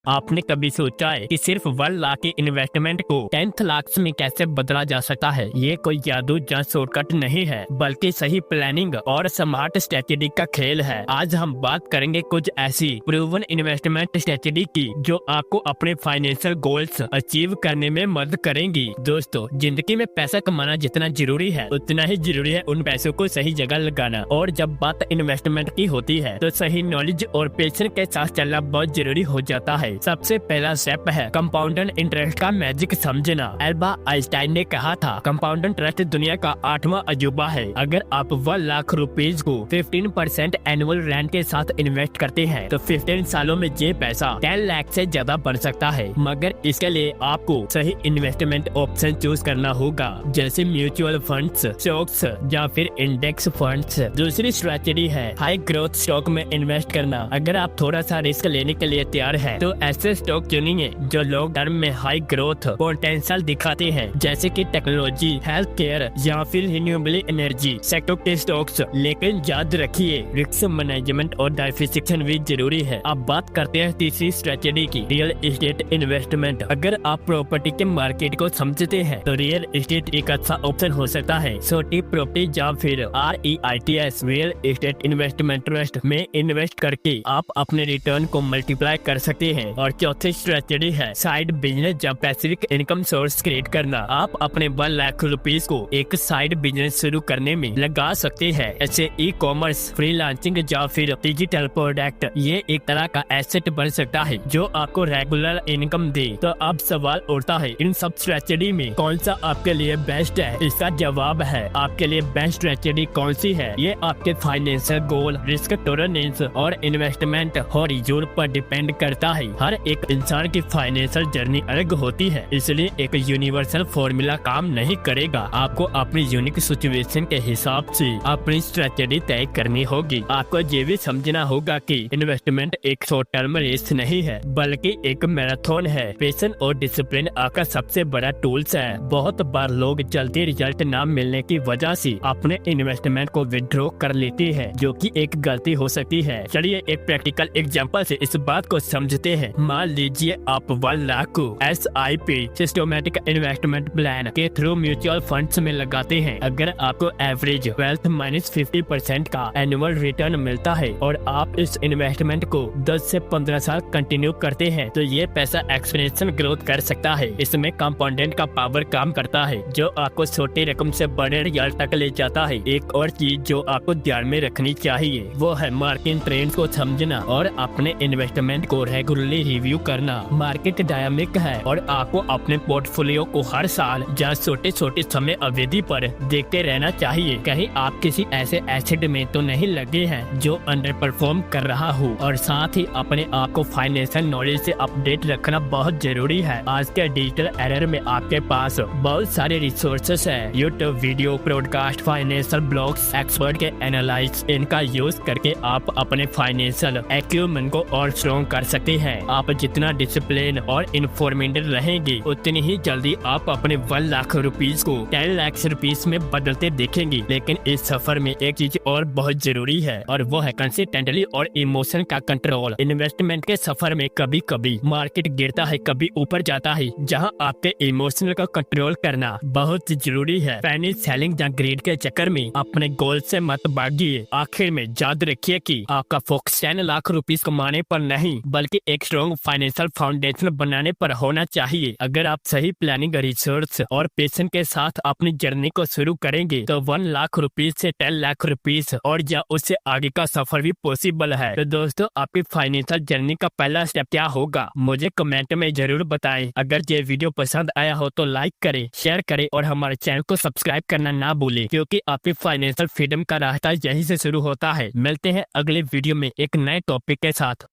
आपने कभी सोचा है कि सिर्फ 1 लाख के इन्वेस्टमेंट को 10 लाख में कैसे बदला जा सकता है? ये कोई जादू या शॉर्टकट नहीं है, बल्कि सही प्लानिंग और स्मार्ट स्ट्रेटेजी का खेल है। आज हम बात करेंगे कुछ ऐसी प्रूवन इन्वेस्टमेंट स्ट्रेटेजी की जो आपको अपने फाइनेंशियल गोल्स अचीव करने में मदद करेंगी। दोस्तों, जिंदगी में पैसा कमाना जितना जरूरी है, उतना ही जरूरी है उन पैसों को सही जगह लगाना। और जब बात इन्वेस्टमेंट की होती है तो सही नॉलेज और पेशेंस के साथ चलना बहुत जरूरी हो जाता है। सबसे पहला स्टेप है कंपाउंड इंटरेस्ट का मैजिक समझना। एल्बर्ट आइंस्टाइन ने कहा था, कंपाउंड इंटरेस्ट दुनिया का 8वां अजूबा है। अगर आप 1 लाख रुपीज को 15% एनुअल रेंट के साथ इन्वेस्ट करते हैं तो 15 सालों में ये पैसा 10 लाख से ज्यादा बढ़ सकता है। मगर इसके लिए आपको सही इन्वेस्टमेंट ऑप्शन चूज करना होगा, जैसे म्यूचुअल फंड्स, स्टॉक्स या फिर इंडेक्स फंड्स। दूसरी स्ट्रेटेजी है हाई ग्रोथ स्टॉक में इन्वेस्ट करना। अगर आप थोड़ा सा रिस्क लेने के लिए तैयार है तो ऐसे स्टॉक चुनिए जो लॉन्ग टर्म में हाई ग्रोथ पोटेंशियल दिखाते हैं, जैसे कि टेक्नोलॉजी, हेल्थ केयर या फिर रिन्यूएबल एनर्जी सेक्टर के स्टॉक्स। लेकिन याद रखिए, रिस्क मैनेजमेंट और डाइवर्सिफिकेशन भी जरूरी है। अब बात करते हैं तीसरी स्ट्रेटेजी की, रियल एस्टेट इन्वेस्टमेंट। अगर आप प्रॉपर्टी के मार्केट को समझते हैं तो रियल एस्टेट एक अच्छा ऑप्शन हो सकता है। छोटी प्रॉपर्टी या फिर REITs real estate investment trust में इन्वेस्ट करके आप अपने रिटर्न को मल्टीप्लाई कर सकते हैं। और चौथी स्ट्रेटेजी है साइड बिजनेस या पैसिव इनकम सोर्स क्रिएट करना। आप अपने 1 लाख रुपीज को एक साइड बिजनेस शुरू करने में लगा सकते हैं, जैसे ई-कॉमर्स, फ्रीलांसिंग या फिर डिजिटल प्रोडक्ट। ये एक तरह का एसेट बन सकता है जो आपको रेगुलर इनकम दे। तो अब सवाल उठता है, इन सब स्ट्रेटेजी में कौन सा आपके लिए बेस्ट है? इसका जवाब है, आपके लिए बेस्ट स्ट्रेटेजी कौन सी है ये आपके फाइनेंशियल गोल, रिस्क टॉलरेंस और इन्वेस्टमेंट हॉरिजॉन पर डिपेंड करता है। हर एक इंसान की फाइनेंशियल जर्नी अलग होती है, इसलिए एक यूनिवर्सल फॉर्मूला काम नहीं करेगा। आपको अपनी यूनिक सिचुएशन के हिसाब से अपनी स्ट्रेटेजी तय करनी होगी। आपको ये भी समझना होगा कि इन्वेस्टमेंट एक शॉर्ट टर्म रेस नहीं है, बल्कि एक मैराथन है। पेशेंस और डिसिप्लिन आपका सबसे बड़ा टूल्स है। बहुत बार लोग जल्दी रिजल्ट न मिलने की वजह से अपने इन्वेस्टमेंट को विड्रॉ कर लेते हैं, जो कि एक गलती हो सकती है। चलिए एक प्रैक्टिकल एग्जांपल से इस बात को समझते हैं। मान लीजिए आप 1 लाख को SIP सिस्टमैटिक इन्वेस्टमेंट प्लान के थ्रू म्यूचुअल फंड्स में लगाते हैं। अगर आपको एवरेज वेल्थ माइनस 50% का एनुअल रिटर्न मिलता है और आप इस इन्वेस्टमेंट को 10 से 15 साल कंटिन्यू करते हैं तो ये पैसा एक्सपोनेंशियल ग्रोथ कर सकता है। इसमें कंपाउंडेंट का पावर काम करता है, जो आपको छोटी रकम से बड़े रिजल्ट तक ले जाता है। एक और चीज जो आपको ध्यान में रखनी चाहिए वो है मार्केट ट्रेंड को समझना और अपने इन्वेस्टमेंट को रेगुलरली रिव्यू करना। मार्केट डायनामिक है और आपको अपने पोर्टफोलियो को हर साल या छोटे छोटे समय अवधि पर देखते रहना चाहिए। कहीं आप किसी ऐसे एसेट में तो नहीं लगे हैं जो अंडर परफॉर्म कर रहा हो। और साथ ही अपने आप को फाइनेंशियल नॉलेज से अपडेट रखना बहुत जरूरी है। आज के डिजिटल एरा में आपके पास बहुत सारे रिसोर्सेस है, YouTube video, podcast, financial blogs, expert के एनालाइज। इनका यूज करके आप अपने फाइनेंशियल एक्यूमेंट को और स्ट्रॉन्ग कर सकते हैं। आप जितना डिसिप्लिन और इन्फॉर्मेटेड रहेंगे, उतनी ही जल्दी आप अपने 1 लाख रुपीज को 10 लाख रुपीज में बदलते देखेंगे। लेकिन इस सफर में एक चीज और बहुत जरूरी है, और वो है कंसिस्टेंटली और इमोशन का कंट्रोल। इन्वेस्टमेंट के सफर में कभी कभी मार्केट गिरता है, कभी ऊपर जाता है, जहाँ आपके इमोशनल का कंट्रोल करना बहुत जरूरी है। पैनिक सेलिंग या ग्रीड के चक्कर में अपने गोल से मत भागिए। आखिर में याद रखिए कि आपका फोकस 10 लाख रुपीज कमाने पर नहीं, बल्कि एक स्ट्रॉन्ग फाइनेंशियल फाउंडेशन बनाने पर होना चाहिए। अगर आप सही प्लानिंग, रिसर्च और पेशेंस के साथ अपनी जर्नी को शुरू करेंगे तो 1 लाख रुपीज से 10 लाख रुपीज और या उससे आगे का सफर भी पॉसिबल है। तो दोस्तों, आपकी फाइनेंशियल जर्नी का पहला स्टेप क्या होगा, मुझे कमेंट में जरूर बताएं। अगर ये वीडियो पसंद आया हो तो लाइक करें, शेयर करें और हमारे चैनल को सब्सक्राइब करना ना भूलें, क्योंकि आपकी फाइनेंशियल फ्रीडम का रास्ता यहीं से शुरू होता है। मिलते हैं अगले वीडियो में एक नए टॉपिक के साथ।